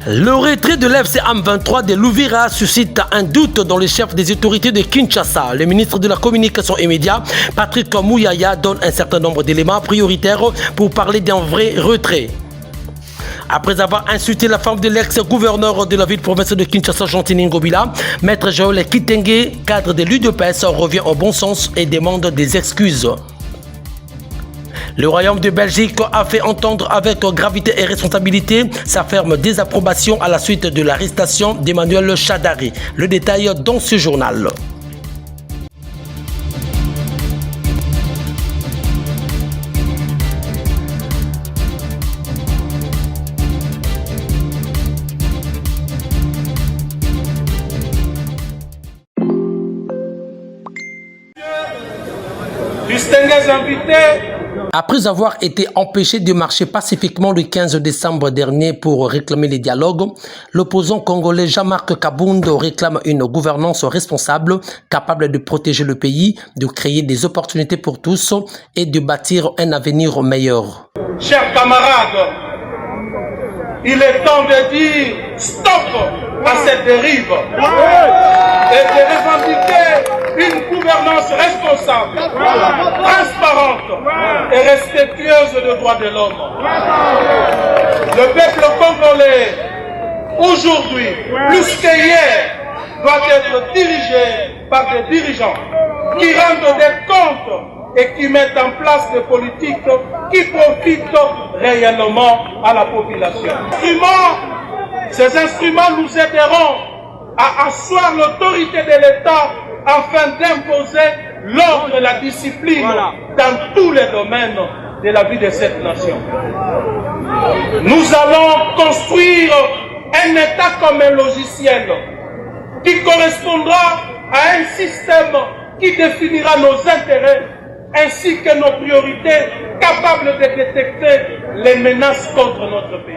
Le retrait de l'FC M23 de l'Ouvira suscite un doute dans les chefs des autorités de Kinshasa. Le ministre de la Communication et Médias, Patrick Mouyaya, donne un certain nombre d'éléments prioritaires pour parler d'un vrai retrait. Après avoir insulté la femme de l'ex-gouverneur de la ville-province de Kinshasa, Gentini Ngobila, Maître Joël Kitenge, cadre de l'UDPS, revient au bon sens et demande des excuses. Le Royaume de Belgique a fait entendre avec gravité et responsabilité sa ferme désapprobation à la suite de l'arrestation d'Emmanuel Chadari. Le détail dans ce journal. Distingués invités. Après avoir été empêché de marcher pacifiquement le 15 décembre dernier pour réclamer les dialogues, l'opposant congolais Jean-Marc Kabund réclame une gouvernance responsable, capable de protéger le pays, de créer des opportunités pour tous et de bâtir un avenir meilleur. Chers camarades, il est temps de dire stop à cette dérive et de revendiquer une gouvernance responsable, transparente et respectueuse des droits de l'homme. Le peuple congolais, aujourd'hui, plus qu'hier, doit être dirigé par des dirigeants qui rendent des comptes et qui mettent en place des politiques qui profitent réellement à la population. Ces instruments nous aideront à asseoir l'autorité de l'État afin d'imposer l'ordre et la discipline dans tous les domaines de la vie de cette nation. Nous allons construire un État comme un logiciel qui correspondra à un système qui définira nos intérêts ainsi que nos priorités, capables de détecter les menaces contre notre pays.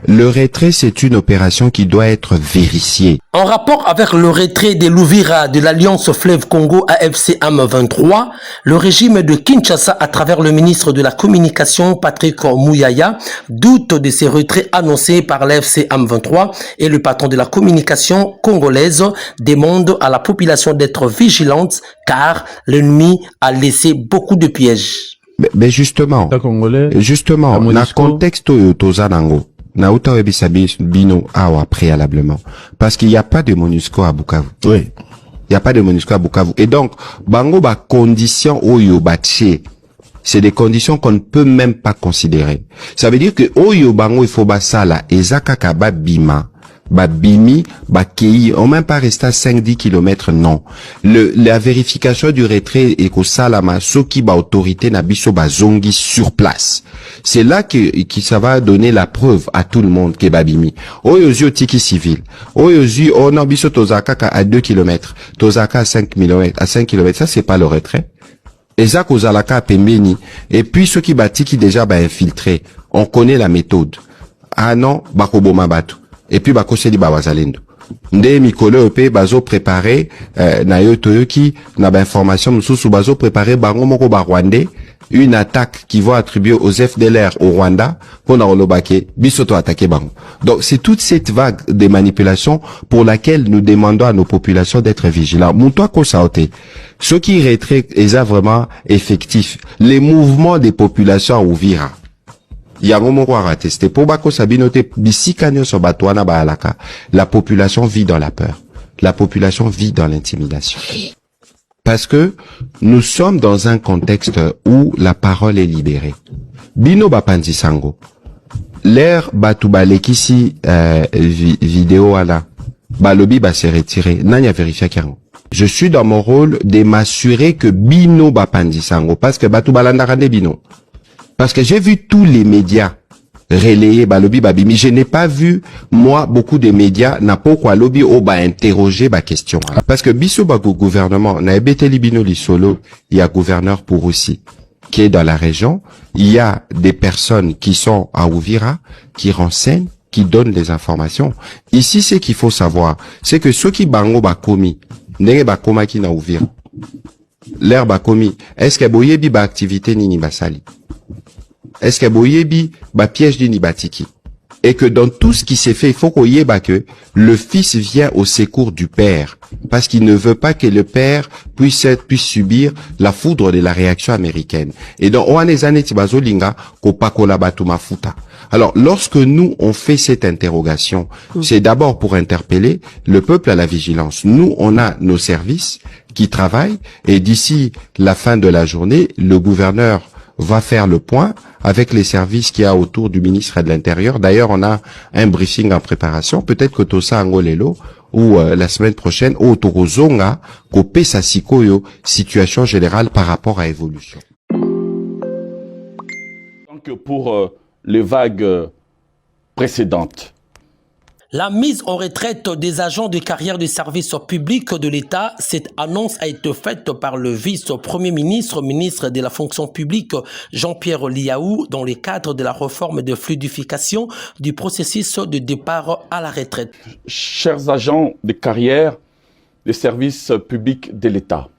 Le retrait, c'est une opération qui doit être vérifiée. En rapport avec le retrait de l'Ouvira de l'Alliance Fleuve Congo AFC M23, le régime de Kinshasa, à travers le ministre de la Communication Patrick Mouyaya, doute de ces retraits annoncés par l'AFC M23 et le patron de la communication congolaise demande à la population d'être vigilante car l'ennemi a laissé beaucoup de pièges. Mais justement, dans le contexte Tozanango, Nauta Webisabi Bino Awa préalablement. Parce qu'il n'y a pas de MONUSCO à Bukavu. Oui. Il n'y a pas de MONUSCO à Bukavu. Et donc, Bango ba conditions Oyo Baché, c'est des conditions qu'on ne peut même pas considérer. Ça veut dire que Oyo Bango il faut basala, Ezaka Kaba Bima, Babimi, Bakei, on même pas resté à 5-10 kilomètres, non. La vérification du retrait et qu'au salama, soki ba autorité na biso ba zongi sur place. C'est là que ça va donner la preuve à tout le monde que Babimi. Oyozio tiki civil. Oyozio, on a biso tozaka à 2 kilomètres. Tozaka à 5 kilomètres. À 5 kilomètres, ça c'est pas le retrait. Ezak ozalaka à Pembeni. Et puis ceux qui batiki déjà ba infiltré. On connaît la méthode. Ah non, bakoboma batu. Et puis bakoseli babazalendo. Nde mikolo ope bazo préparer na yo toyoki na ba information mususu bazo préparer bango moko ba Rwandais une attaque qui va attribuer aux FDLR au Rwanda pour na olobake bisoto attaquer bango. Donc c'est toute cette vague de manipulations pour laquelle nous demandons à nos populations d'être vigilants. Moutoi ko saote. Ce qui retrait est vraiment effectif. Les mouvements des populations à Ouvira. La population vit dans la peur. La population vit dans l'intimidation. Parce que nous sommes dans un contexte où la parole est libérée. Bino Bapandi Sango. L'air Batubalekisi vidéo à la Balobi va se retirer. Nanya vérifia Kirango. Je suis dans mon rôle de m'assurer que Bino Bapandi Sango. Parce que Batubalandarane Bino. Parce que j'ai vu tous les médias relayer Balobi Babimi. Je n'ai pas vu, moi, beaucoup de médias n'a pas quoi lobby ou ba interroger ba question. Parce que biso ba gouvernement, na ebeteli bino li solo, il y a gouverneur pour aussi, qui est dans la région. Il y a des personnes qui sont à Ouvira, qui renseignent, qui donnent des informations. Ici, ce qu'il faut savoir, c'est que ceux qui bango ba komi, nenge ba koma ki na Ouvira. L'air ba komi, est-ce que boyebi ba activité nini basali? est-ce que boyebi ba piège dini batiki? Et que dans tout ce qui s'est fait, il faut qu'on y ait que le fils vient au secours du père, parce qu'il ne veut pas que le père puisse subir la foudre de la réaction américaine. Et donc, on a des années tibazolinga kopako batuma futa. Alors, lorsque nous on fait cette interrogation, c'est d'abord pour interpeller le peuple à la vigilance. Nous, on a nos services qui travaillent, et d'ici la fin de la journée, le gouverneur va faire le point avec les services qu'il y a autour du ministre de l'Intérieur. D'ailleurs, on a un briefing en préparation. Peut-être que Tosa Angolelo ou la semaine prochaine, au Torozonga, Kopé Sasikoyo, situation générale par rapport à évolution. Donc pour les vagues précédentes, la mise en retraite des agents de carrière de service public de l'État, cette annonce a été faite par le vice-premier ministre, ministre de la fonction publique, Jean-Pierre Liaou, dans le cadre de la réforme de fluidification du processus de départ à la retraite. Chers agents de carrière des services publics de l'État,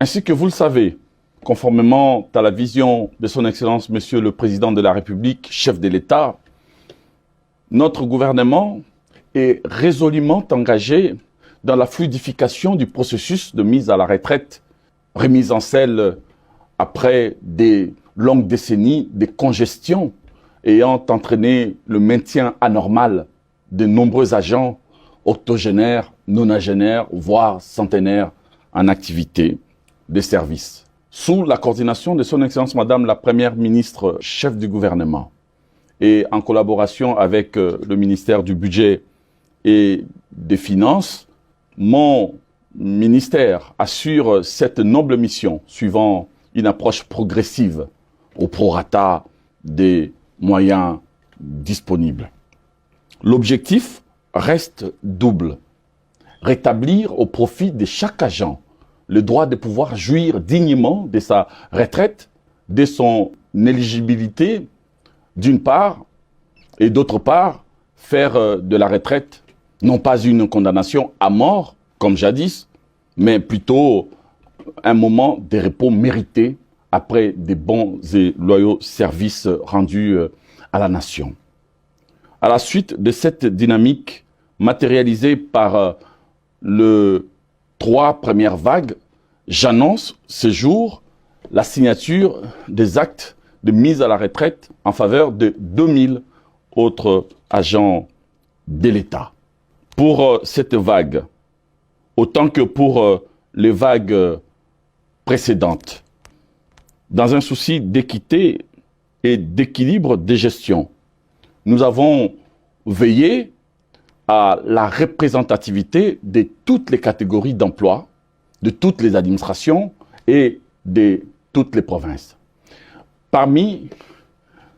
ainsi que vous le savez, conformément à la vision de son Excellence, Monsieur le Président de la République, chef de l'État, notre gouvernement est résolument engagé dans la fluidification du processus de mise à la retraite, remise en selle après des longues décennies de congestion ayant entraîné le maintien anormal de nombreux agents octogénaires, nonagénaires, voire centenaires en activité de service. Sous la coordination de son Excellence Madame la Première ministre, chef du gouvernement, et en collaboration avec le ministère du Budget et des Finances, mon ministère assure cette noble mission suivant une approche progressive au prorata des moyens disponibles. L'objectif reste double: rétablir au profit de chaque agent le droit de pouvoir jouir dignement de sa retraite, de son éligibilité d'une part, et d'autre part, faire de la retraite non pas une condamnation à mort, comme jadis, mais plutôt un moment de repos mérité après des bons et loyaux services rendus à la nation. À la suite de cette dynamique matérialisée par les 3 premières vagues, j'annonce ce jour la signature des actes de mise à la retraite en faveur de 2000 autres agents de l'État. Pour cette vague, autant que pour les vagues précédentes, dans un souci d'équité et d'équilibre de gestion, nous avons veillé à la représentativité de toutes les catégories d'emploi, de toutes les administrations et de toutes les provinces. Parmi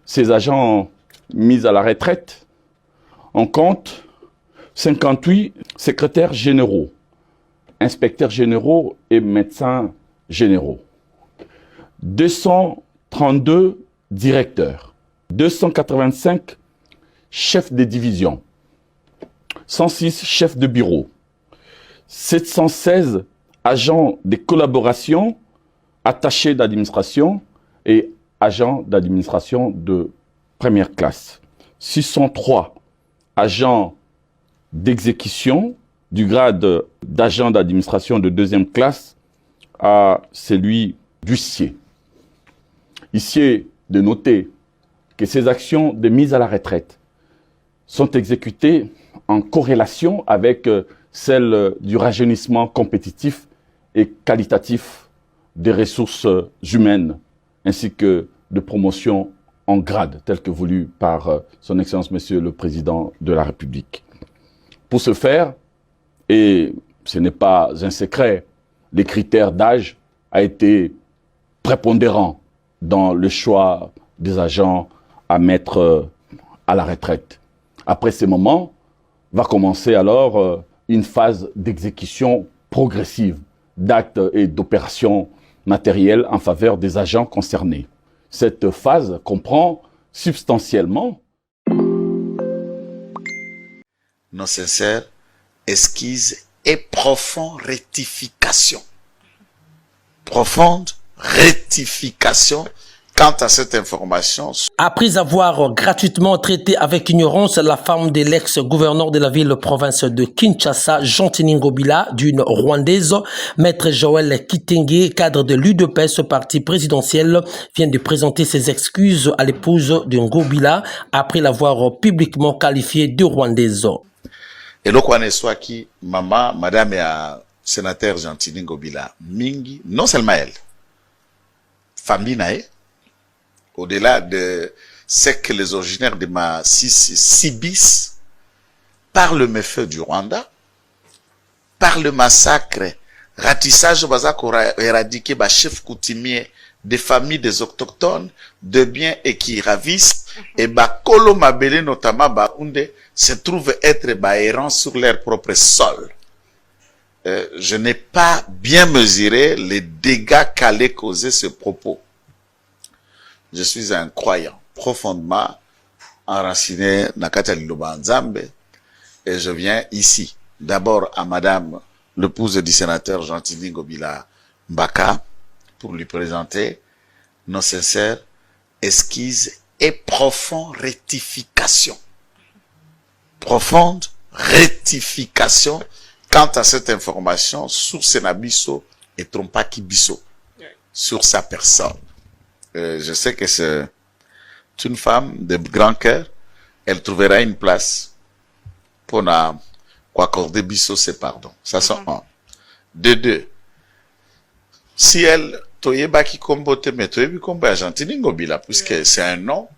ces agents mis à la retraite, on compte 58 secrétaires généraux, inspecteurs généraux et médecins généraux, 232 directeurs, 285 chefs de division, 106 chefs de bureau, 716 agents de collaboration, attachés d'administration et agents d'administration de première classe, 603 agents d'exécution du grade d'agent d'administration de 2e classe à celui d'huissier. Ici est de noter que ces actions de mise à la retraite sont exécutées en corrélation avec celles du rajeunissement compétitif et qualitatif des ressources humaines, ainsi que de promotion en grade, tel que voulu par son Excellence Monsieur le Président de la République. Pour ce faire, et ce n'est pas un secret, les critères d'âge a été prépondérant dans le choix des agents à mettre à la retraite. Après ces moments, va commencer alors une phase d'exécution progressive d'actes et d'opérations matérielles en faveur des agents concernés. Cette phase comprend substantiellement nos sincères excuses et profonde rectification. Profonde rectification quant à cette information. Après avoir gratuitement traité avec ignorance la femme de l'ex-gouverneur de la ville-province de Kinshasa, Gentini Ngobila, d'une Rwandaise, Maître Joël Kitenge, cadre de l'UDPS, parti présidentiel, vient de présenter ses excuses à l'épouse de Ngobila après l'avoir publiquement qualifiée de Rwandaise. Et donc, on est soit qui, maman, madame et sénateur Gentini Ngobila, Mingi, non seulement elle, famille nae, au-delà de ce que les originaires de ma Sibis, par le méfait du Rwanda, par le massacre, ratissage bazako éradiqué par chef coutumier des familles des autochtones, de biens et qui ravissent, et Kolo Mabele, notamment Baounde, se trouvent être errants sur leur propre sol. Je n'ai pas bien mesuré les dégâts qu'allait causer ce propos. Je suis un croyant profondément enraciné Nakata Liloba Nzambe et je viens ici d'abord à madame l'épouse du sénateur Gentini Ngobila Mbaka pour lui présenter nos sincères esquisses et profonde rectification. Profonde rectification quant à cette information sur Senabiso et Trompaki Bisso, sur sa personne. Je sais que c'est une femme de grand cœur. Elle trouvera une place pour accorder Bisso ses pardons. Ça c'est un. De deux, si elle toyeba qui combote mais toyebi combo Gentini Ngobila, puisque c'est un nom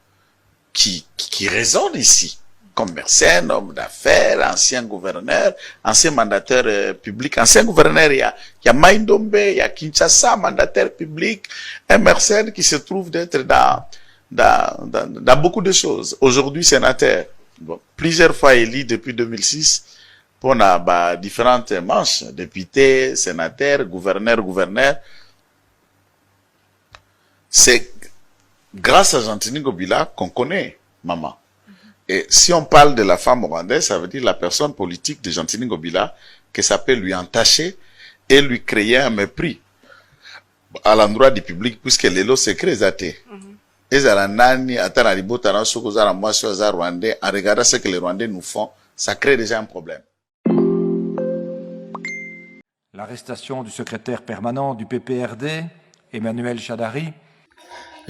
qui résonne ici. Commerçant, homme d'affaires, ancien gouverneur, ancien mandataire public, ancien gouverneur, il y a Maindombe, il y a Kinshasa, mandataire public, un mercenaire qui se trouve d'être dans beaucoup de choses. Aujourd'hui, sénateur, bon, plusieurs fois élu depuis 2006, pour différentes manches, député, sénateur, gouverneur. C'est grâce à Gentini Ngobila qu'on connaît maman. Et si on parle de la femme rwandaise, ça veut dire la personne politique de Gentini Ngobila que ça peut lui entacher et lui créer un mépris à l'endroit du public puisque les lots secrets étaient. Et nani atana libota na soko za moi sur za rwandais en regardant ce que les Rwandais nous font, ça crée déjà un problème. L'arrestation du secrétaire permanent du PPRD, Emmanuel Chadari.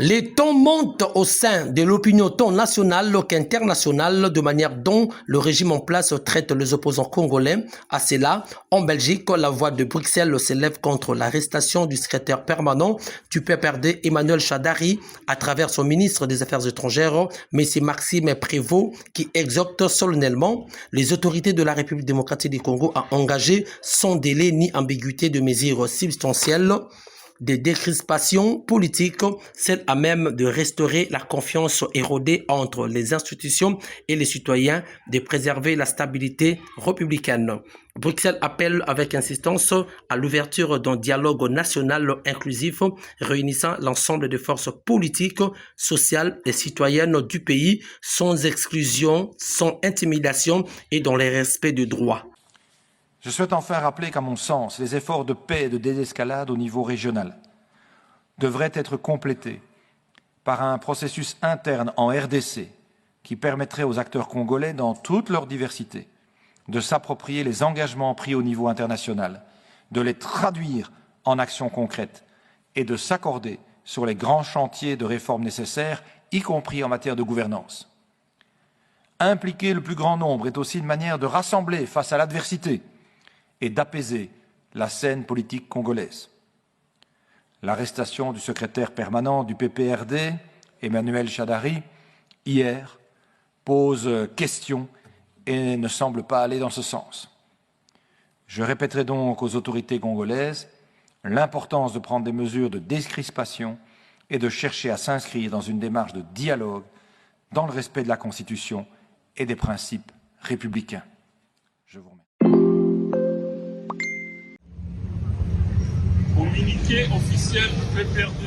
Les tons montent au sein de l'opinion tant nationale qu'internationale de manière dont le régime en place traite les opposants congolais. À cela, en Belgique, la voix de Bruxelles s'élève contre l'arrestation du secrétaire permanent du PPRD Emmanuel Chadari à travers son ministre des Affaires étrangères, M. Maxime Prévost, qui exhorte solennellement les autorités de la République démocratique du Congo à engager sans délai ni ambiguïté de mesures substantielles de décrispation politique, celle à même de restaurer la confiance érodée entre les institutions et les citoyens, de préserver la stabilité républicaine. Bruxelles appelle avec insistance à l'ouverture d'un dialogue national inclusif réunissant l'ensemble des forces politiques, sociales et citoyennes du pays, sans exclusion, sans intimidation et dans le respect des droits. Je souhaite enfin rappeler qu'à mon sens, les efforts de paix et de désescalade au niveau régional devraient être complétés par un processus interne en RDC qui permettrait aux acteurs congolais, dans toute leur diversité, de s'approprier les engagements pris au niveau international, de les traduire en actions concrètes et de s'accorder sur les grands chantiers de réformes nécessaires, y compris en matière de gouvernance. Impliquer le plus grand nombre est aussi une manière de rassembler face à l'adversité et d'apaiser la scène politique congolaise. L'arrestation du secrétaire permanent du PPRD, Emmanuel Chadari, hier, pose question et ne semble pas aller dans ce sens. Je répéterai donc aux autorités congolaises l'importance de prendre des mesures de décrispation et de chercher à s'inscrire dans une démarche de dialogue dans le respect de la Constitution et des principes républicains. Je vous remercie. Communiqué officiel du PPRD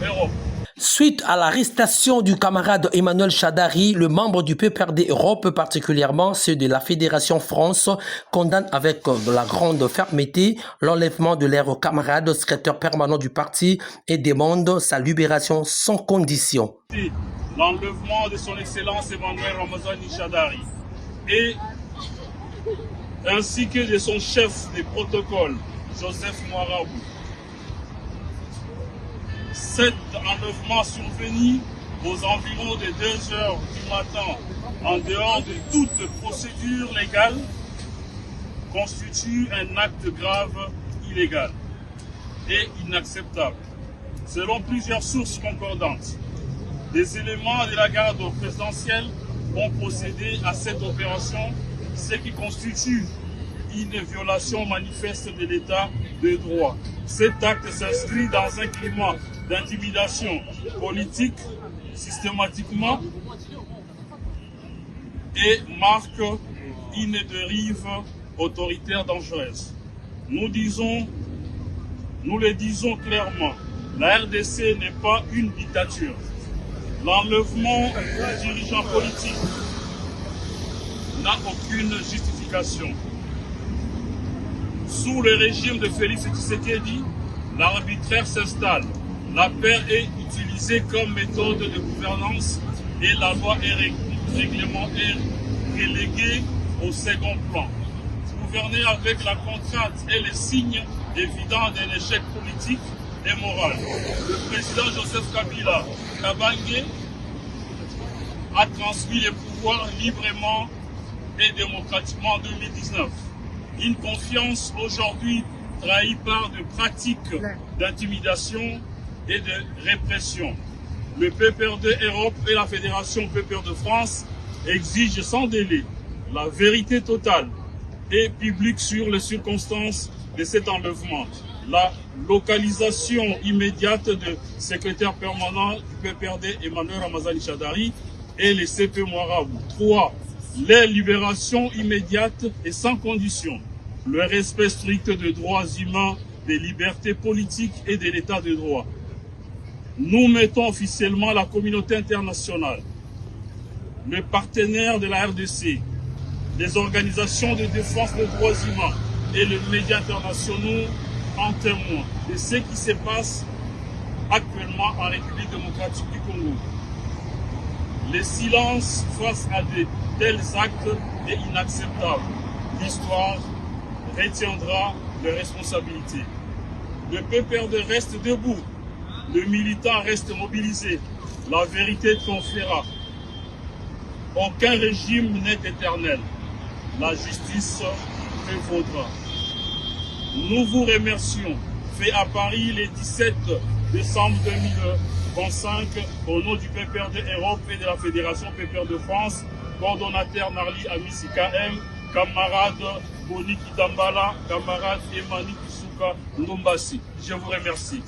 Europe. Suite à l'arrestation du camarade Emmanuel Shadary, le membre du PPRD Europe, particulièrement ceux de la Fédération France, condamne avec de la grande fermeté l'enlèvement de leur camarade secrétaire permanent du parti et demande sa libération sans condition. L'enlèvement de son Excellence Emmanuel Ramazani Shadary et ainsi que de son chef de protocole, Joseph Moirabou. Cet enlèvement survenu aux environs de 2 heures du matin, en dehors de toute procédure légale, constitue un acte grave, illégal et inacceptable. Selon plusieurs sources concordantes, des éléments de la garde présidentielle ont procédé à cette opération, ce qui constitue une violation manifeste de l'état de droit. Cet acte s'inscrit dans un climat d'intimidation politique systématiquement et marque une dérive autoritaire dangereuse. Nous le disons clairement, la RDC n'est pas une dictature. L'enlèvement du dirigeant politique n'a aucune justification. Sous le régime de Félix Tshisekedi, l'arbitraire s'installe. La paix est utilisée comme méthode de gouvernance et la loi et règlement est reléguée au second plan. Gouverner avec la contrainte est le signe évident d'un échec politique et moral. Le président Joseph Kabila Kabange a transmis les pouvoirs librement et démocratiquement en 2019. Une confiance aujourd'hui trahie par de pratiques d'intimidation et de répression. Le PPRD Europe et la Fédération PPRD France exigent sans délai la vérité totale et publique sur les circonstances de cet enlèvement, la localisation immédiate du secrétaire permanent du PPRD Emmanuel Ramazani Shadary et les CP Moirabou. 3. Les libérations immédiates et sans condition, le respect strict des droits humains, des libertés politiques et de l'état de droit. Nous mettons officiellement la communauté internationale, les partenaires de la RDC, les organisations de défense des droits humains et les médias internationaux en témoin de ce qui se passe actuellement en République démocratique du Congo. Le silence face à de tels actes est inacceptable. L'histoire retiendra les responsabilités. Le PPRD reste debout. Le militant reste mobilisé. La vérité triomphera. Aucun régime n'est éternel. La justice prévaudra. Nous vous remercions. Fait à Paris le 17 décembre 2025 au nom du PPRD Europe et de la Fédération PPRD France, coordonnateur Narli Amissi KM, camarade Boni Kitambala, camarade Emani Kisuka Ndombasi. Je vous remercie.